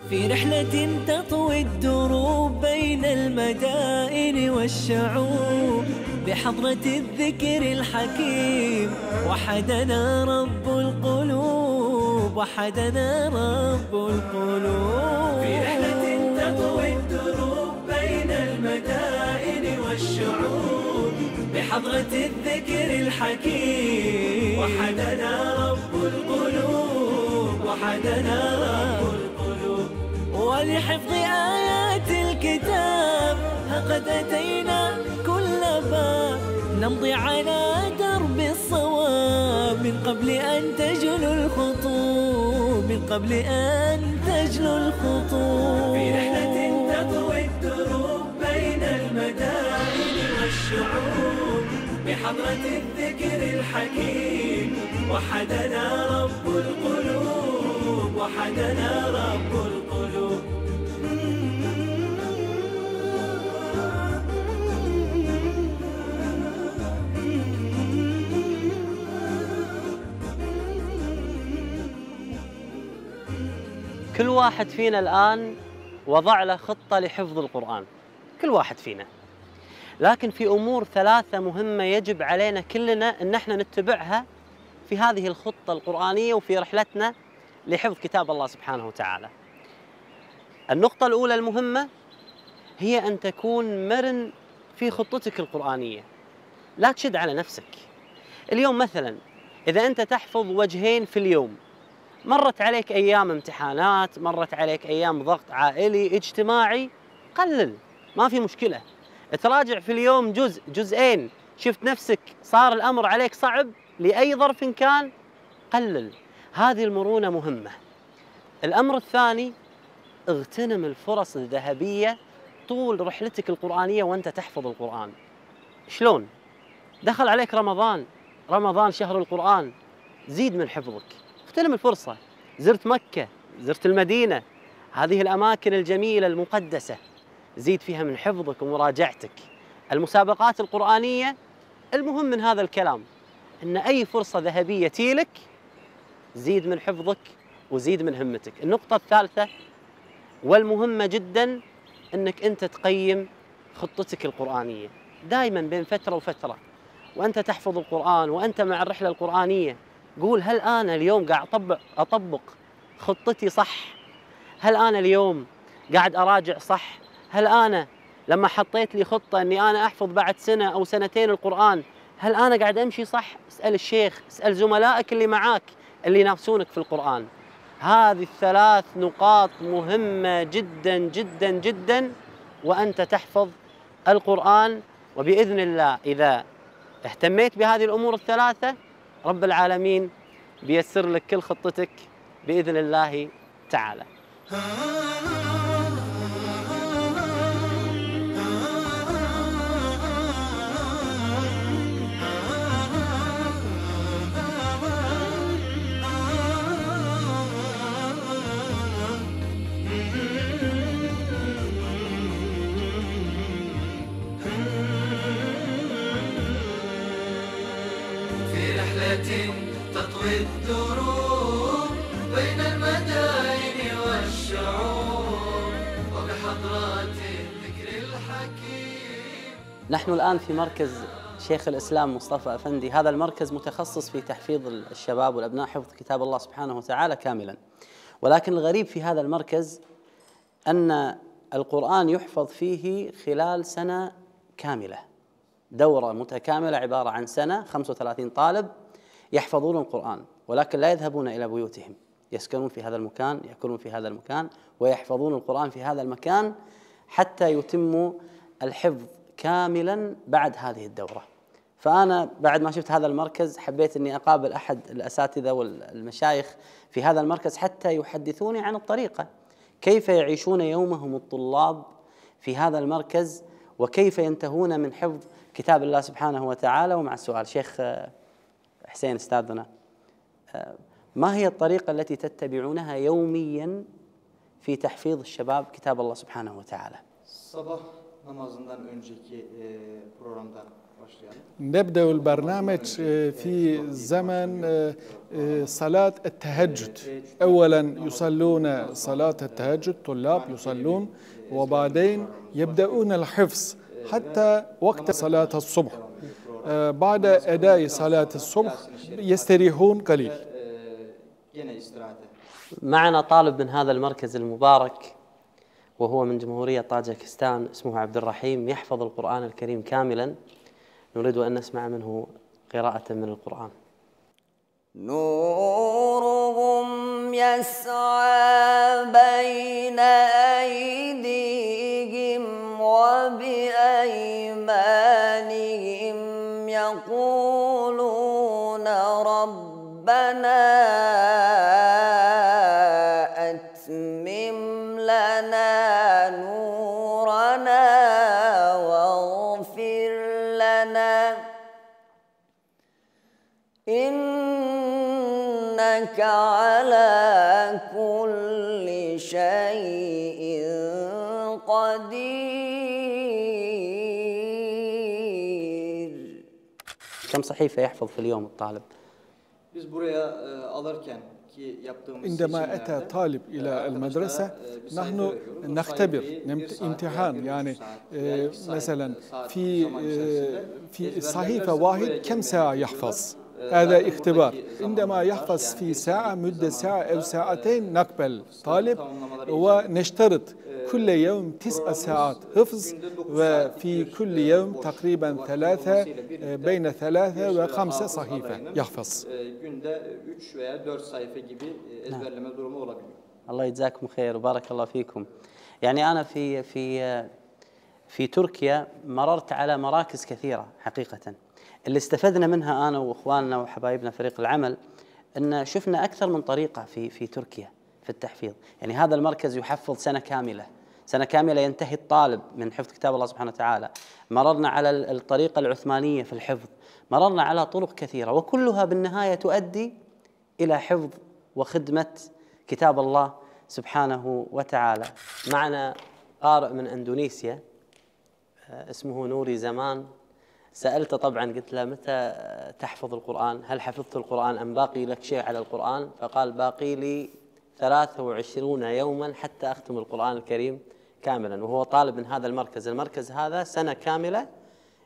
في رحلة تطوي الدروب بين المدائن والشعوب بحضرة الذكر الحكيم وحدنا رب القلوب، وحدنا رب القلوب. في رحلة تطوي الدروب بين المدائن والشعوب بحضرة الذكر الحكيم وحدنا رب القلوب، وحدنا رب القلوب. ولحفظ آيات الكتاب قد أتينا كل باب نمضي على درب الصواب من قبل أن تجلو الخطوب، من قبل أن تجلو الخطوب. في رحلة تطوي الدروب بين المدائن والشعوب بحضرة الذكر الحكيم وحدنا رب القلوب، وحدنا رب القلوب. كل واحد فينا الآن وضع له خطة لحفظ القرآن، كل واحد فينا، لكن في أمور ثلاثة مهمة يجب علينا كلنا أن احنا نتبعها في هذه الخطة القرآنية وفي رحلتنا لحفظ كتاب الله سبحانه وتعالى. النقطة الأولى المهمة هي أن تكون مرن في خطتك القرآنية، لا تشد على نفسك. اليوم مثلا إذا أنت تحفظ وجهين في اليوم، مرت عليك أيام امتحانات، مرت عليك أيام ضغط عائلي اجتماعي، قلل، ما في مشكلة. تراجع في اليوم جزء جزئين، شفت نفسك صار الأمر عليك صعب لأي ظرف كان، قلل. هذه المرونة مهمة. الأمر الثاني، اغتنم الفرص الذهبية طول رحلتك القرآنية وأنت تحفظ القرآن. شلون؟ دخل عليك رمضان، رمضان شهر القرآن، زيد من حفظك، اغتنم الفرصة. زرت مكة، زرت المدينة، هذه الأماكن الجميلة المقدسة، زيد فيها من حفظك ومراجعتك. المسابقات القرآنية، المهم من هذا الكلام أن أي فرصة ذهبية تيلك زيد من حفظك وزيد من همتك. النقطة الثالثة والمهمة جدا، أنك أنت تقيم خطتك القرآنية دائما بين فترة وفترة وأنت تحفظ القرآن وأنت مع الرحلة القرآنية. قول هل أنا اليوم قاعد أطبق خطتي صح؟ هل أنا اليوم قاعد أراجع صح؟ هل أنا لما حطيت لي خطة أني أنا أحفظ بعد سنة أو سنتين القرآن، هل أنا قاعد أمشي صح؟ اسأل الشيخ، اسأل زملائك اللي معاك اللي ينافسونك في القرآن. هذه الثلاث نقاط مهمة جدا جدا جدا وأنت تحفظ القرآن. وبإذن الله إذا اهتميت بهذه الأمور الثلاثة رب العالمين بيسر لك كل خطتك بإذن الله تعالى. تطوي الدروب بين المدائن والشعوب وبحضرات الذكر الحكيم. نحن الآن في مركز شيخ الإسلام مصطفى أفندي. هذا المركز متخصص في تحفيظ الشباب والأبناء حفظ كتاب الله سبحانه وتعالى كاملا. ولكن الغريب في هذا المركز أن القرآن يحفظ فيه خلال سنة كاملة، دورة متكاملة عبارة عن سنة، 35 طالب يحفظون القرآن، ولكن لا يذهبون إلى بيوتهم، يسكنون في هذا المكان، يأكلون في هذا المكان، ويحفظون القرآن في هذا المكان حتى يتموا الحفظ كاملا بعد هذه الدورة. فأنا بعد ما شفت هذا المركز حبيت أني أقابل أحد الأساتذة والمشايخ في هذا المركز حتى يحدثوني عن الطريقة، كيف يعيشون يومهم الطلاب في هذا المركز وكيف ينتهون من حفظ كتاب الله سبحانه وتعالى. ومع السؤال شيخ حسين أستاذنا، ما هي الطريقة التي تتبعونها يوميا في تحفيظ الشباب كتاب الله سبحانه وتعالى؟ Sabah namazından önceki programda نبدأ البرنامج في زمن صلاة التهجد. أولا يصلون صلاة التهجد، طلاب يصلون، وبعدين يبدأون الحفظ حتى وقت صلاة الصبح. بعد أداء صلاة الصبح يستريحون قليل. معنا طالب من هذا المركز المبارك وهو من جمهورية طاجكستان، اسمه عبد الرحيم، يحفظ القرآن الكريم كاملا. نريد أن نسمع منه قراءة من القرآن. نورهم يسعى بين أيديهم وبأيمانهم يقولون ربنا أتمم لنا نورنا واغفر لنا إنك على كل شيء قدير. كم صحيفة يحفظ في اليوم الطالب؟ عندما أتى طالب إلى المدرسة نحن نختبر امتحان، يعني مثلا في صحيفة واحد كم ساعة يحفظ، هذا اختبار. عندما يحفظ في ساعة، مدة ساعة أو ساعتين، نقبل طالب ونشترط كل يوم 9 ساعات حفظ، وفي كل يوم تقريبا بين 3 و5 صحيفة يحفظ. الله يجزاكم خير وبارك الله فيكم. يعني أنا في تركيا مررت على مراكز كثيرة حقيقة. اللي استفدنا منها أنا وإخواننا وحبايبنا فريق العمل أن شفنا أكثر من طريقة في تركيا في التحفيظ. يعني هذا المركز يحفظ سنة كاملة ينتهي الطالب من حفظ كتاب الله سبحانه وتعالى. مررنا على الطريقة العثمانية في الحفظ، مررنا على طرق كثيرة، وكلها بالنهاية تؤدي إلى حفظ وخدمة كتاب الله سبحانه وتعالى. معنا قارئ من أندونيسيا اسمه نوري زمان. سألته طبعا، قلت له متى تحفظ القرآن؟ هل حفظت القرآن أم باقي لك شيء على القرآن؟ فقال باقي لي 23 يوما حتى أختم القرآن الكريم كاملا. وهو طالب من هذا المركز هذا سنة كاملة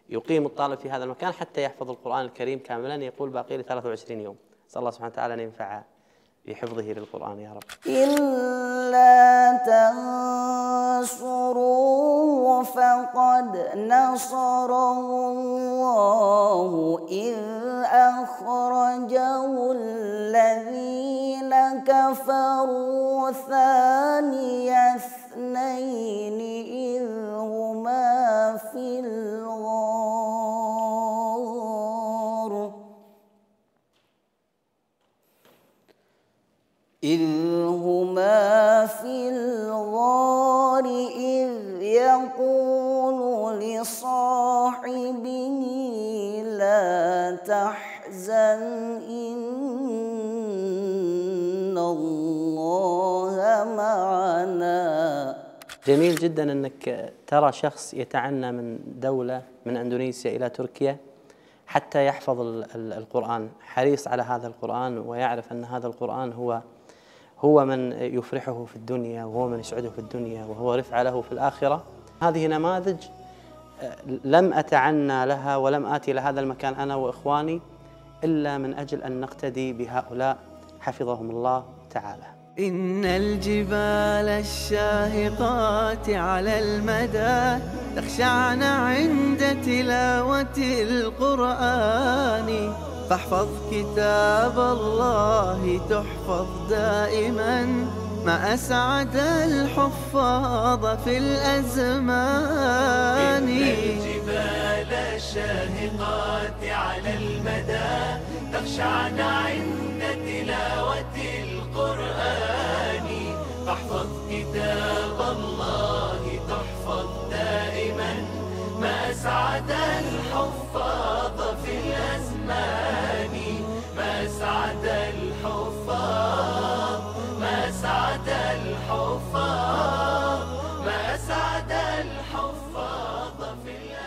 يقيم الطالب في هذا المكان حتى يحفظ القرآن الكريم كاملا. يقول باقي لي 23 يوم. نسأل الله سبحانه وتعالى أن ينفع بحفظه للقرآن يا رب. إلا تنصروه فقد نصره الله إذ أخرجه الذين كفروا ثاني اثنين إذ هما في الغار إذ يقول لصاحبه لا تحزن إن الله معنا. جميل جدا أنك ترى شخص يتعنى من دولة من أندونيسيا إلى تركيا حتى يحفظ القرآن، حريص على هذا القرآن ويعرف أن هذا القرآن هو من يفرحه في الدنيا وهو من يسعده في الدنيا وهو رفع له في الآخرة. هذه نماذج لم أتعنى لها ولم آتي لهذا المكان أنا وإخواني إلا من أجل أن نقتدي بهؤلاء حفظهم الله تعالى. إن الجبال الشاهقات على المدى تخشعن عند تلاوة القرآن، فاحفظ كتاب الله تحفظ دائما ما أسعد الحفاظ في الأزمان. إن الجبال الشاهقات على المدى تخشعن عند تلاوة القرآن، فاحفظ كتاب الله تحفظ دائما ما أسعد الحفاظ في الأزمان، ما أسعد الحفاظ، ما أسعد الحفاظ، ما أسعد الحفاظ في الأزمان.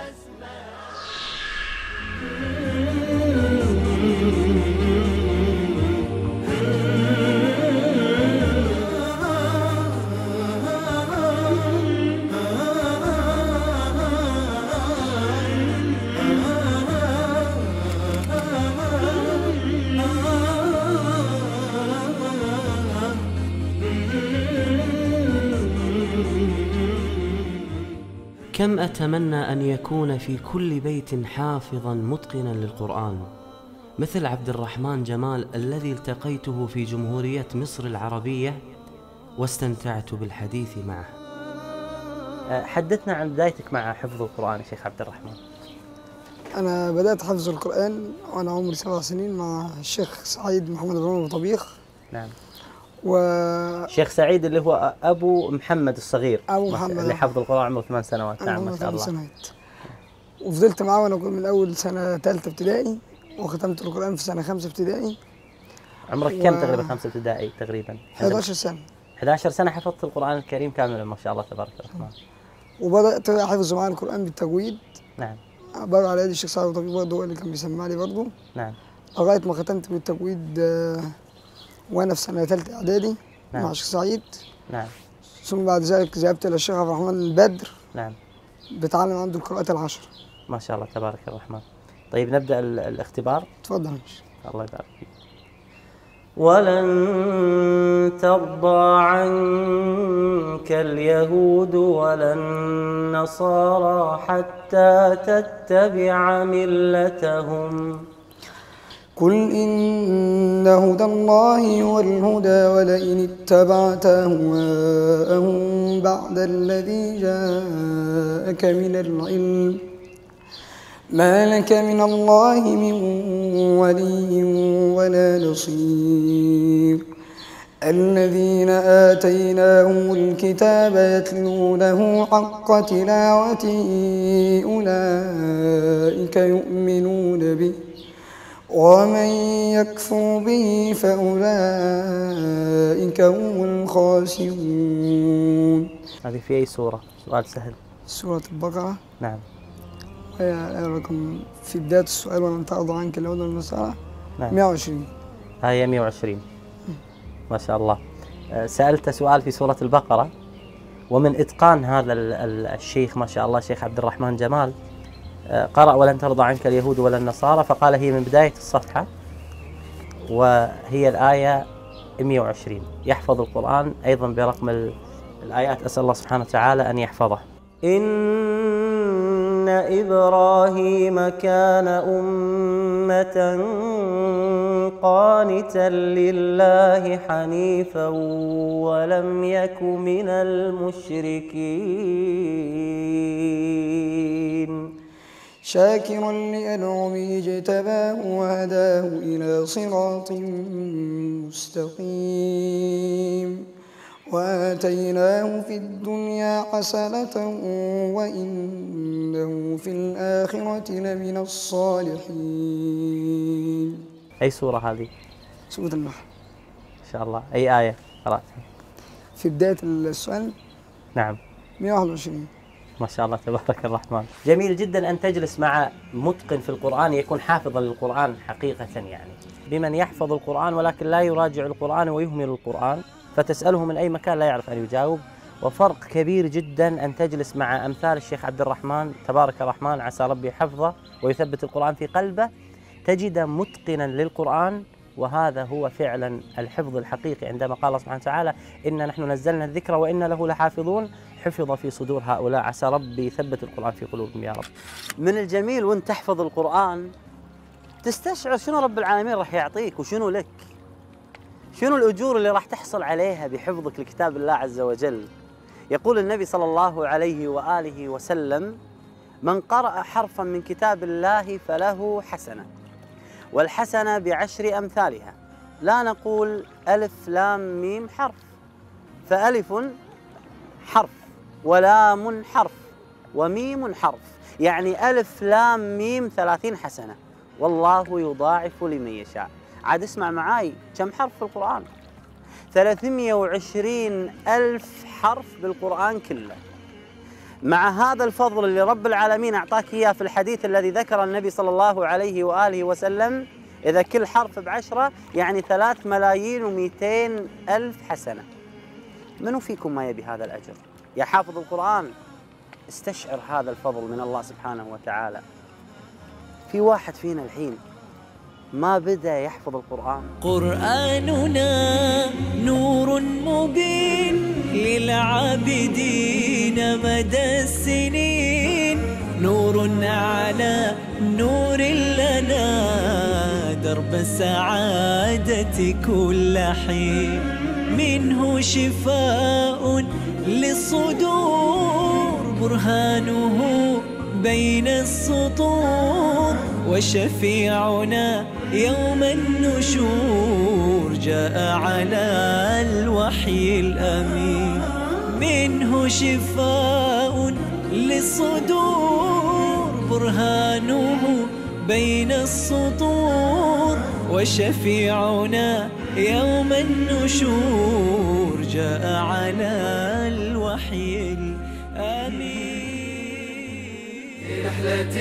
كم أتمنى أن يكون في كل بيت حافظا متقنا للقرآن مثل عبد الرحمن جمال الذي التقيته في جمهورية مصر العربية واستمتعت بالحديث معه. حدثنا عن بدايتك مع حفظ القرآن يا شيخ عبد الرحمن. أنا بدأت حفظ القرآن وأنا عمري 7 سنين مع الشيخ سعيد محمد بن أبو طبيخ. نعم. شيخ سعيد اللي هو أبو محمد الصغير. أبو محمد اللي حفظ القرآن عمره 8 سنوات. نعم ما شاء الله. سنوات. وفضلت معاه وأنا من أول سنة 3 ابتدائي وختمت القرآن في سنة 5 ابتدائي. عمرك كم تقريبا 5 ابتدائي تقريبا؟ 11 سنة. 11 سنة حفظت القرآن الكريم كاملا ما شاء الله تبارك الرحمن. وبدأت أحفظ معاه القرآن بالتجويد. نعم. برضه على يد الشيخ سعيد أبو طبيخ برضه هو اللي كان بيسمع لي برضه. نعم. لغاية ما ختمت بالتجويد وأنا في سنة 3 إعدادي. نعم. مع الشيخ سعيد. نعم. ثم بعد ذلك ذهبت إلى الشيخ عبد الرحمن البدر. نعم. بتعلم عنده القراءات ال10. ما شاء الله تبارك الرحمن. طيب نبدأ الاختبار. تفضل. الله يبارك فيك. ولن ترضى عنك اليهود ولا النصارى حتى تتبع ملتهم. قل إن هدى الله هو الهدى ولئن اتبعت أهواءهم بعد الذي جاءك من العلم ما لك من الله من ولي ولا نصير. الذين آتيناهم الكتاب يتلونه حق تلاوته أولئك يؤمنون به ومن يكفر به فأولئك هم الخاسرون. هذه في أي سورة؟ سؤال سهل. سورة البقرة. نعم. هي رقم في بداية السؤال ولن ترضى عنك اليهود والنصارى. نعم. 120. هي 120. ما شاء الله. سألت سؤال في سورة البقرة ومن إتقان هذا الشيخ ما شاء الله شيخ عبد الرحمن جمال قرأ ولن ترضى عنك اليهود ولا النصارى فقال هي من بداية الصفحة وهي الآية 120. يحفظ القرآن أيضا برقم الآيات. أسأل الله سبحانه وتعالى أن يحفظه. إن إبراهيم كان أمة قانتا لله حنيفا ولم يك من المشركين شاكرا لأنعمه اجتباه وهداه إلى صراط مستقيم وآتيناه في الدنيا حسنة وإنه في الآخرة لمن الصالحين. أي سورة هذه؟ سورة النحل. إن شاء الله. أي آية قرأتها؟ في بداية السؤال. نعم. 121. ما شاء الله تبارك الرحمن. جميل جدا أن تجلس مع متقن في القرآن يكون حافظا للقرآن حقيقة يعني. بمن يحفظ القرآن ولكن لا يراجع القرآن ويهمل القرآن فتسأله من أي مكان لا يعرف أن يجاوب. وفرق كبير جدا أن تجلس مع أمثال الشيخ عبد الرحمن تبارك الرحمن عسى ربي حفظه ويثبت القرآن في قلبه تجد متقنا للقرآن. وهذا هو فعلا الحفظ الحقيقي عندما قال الله سبحانه وتعالى إنا نحن نزلنا الذكر وإنا له لحافظون حفظ في صدور هؤلاء عسى ربي يثبت القرآن في قلوبهم يا رب. من الجميل وانت تحفظ القرآن تستشعر شنو رب العالمين راح يعطيك وشنو لك، شنو الأجور اللي راح تحصل عليها بحفظك لكتاب الله عز وجل. يقول النبي صلى الله عليه وآله وسلم من قرأ حرفا من كتاب الله فله حسنة والحسنة ب10 أمثالها. لا نقول ألف لام ميم حرف، فألف حرف ولام حرف وميم حرف، يعني ألف لام ميم 30 حسنة والله يضاعف لمن يشاء. عاد اسمع معاي كم حرف في القرآن؟ 320,000 حرف بالقرآن كله. مع هذا الفضل اللي رب العالمين أعطاك إياه في الحديث الذي ذكر النبي صلى الله عليه وآله وسلم إذا كل حرف ب10 يعني 3,200,000 حسنة. منو فيكم ما يبي هذا الأجر؟ يا حافظ القرآن استشعر هذا الفضل من الله سبحانه وتعالى. في واحد فينا الحين ما بدأ يحفظ القرآن. قرآننا نور مبين للعابدين مدى السنين على نور لنا درب السعادة كل حين. منه شفاء للصدور برهانه بين السطور، وشفيعنا يوم النشور جاء على الوحي الأمين. منه شفاء للصدور برهانه بين السطور، وشفيعنا يوم النشور جاء على الوحي الأمين. في رحلة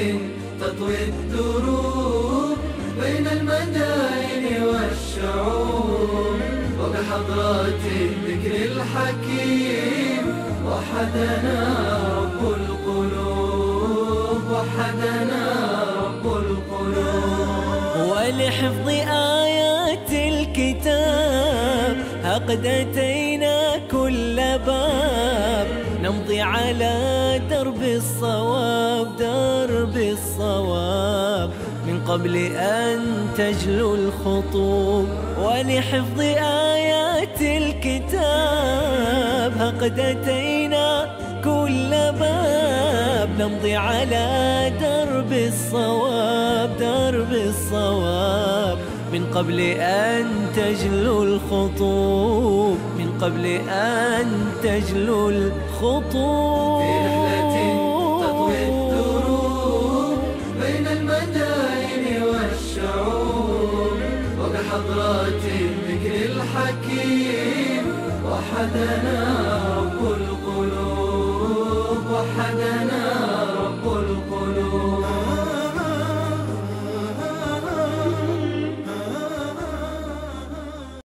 تطوي الدروب بين المدائن والشعوب، وبحضرات الذكر الحكيم وحدنا رب القلوب، وحدنا رب القلوب. ولحفظ آيات الكتاب قد أتينا كل باب، نمضي على درب الصواب، درب الصواب من قبل أن تجلو الخطوب. ولحفظ آيات الكتاب قد أتينا كل باب، نمضي على درب الصواب، درب الصواب من قبل أن تجلو الخطوب، من قبل أن تجلو الخطوب. في رحلة تطوي الدروب بين المدائن والشعوب، وبحضرات الذكر الحكيم وحدنا رب القلوب، وحدنا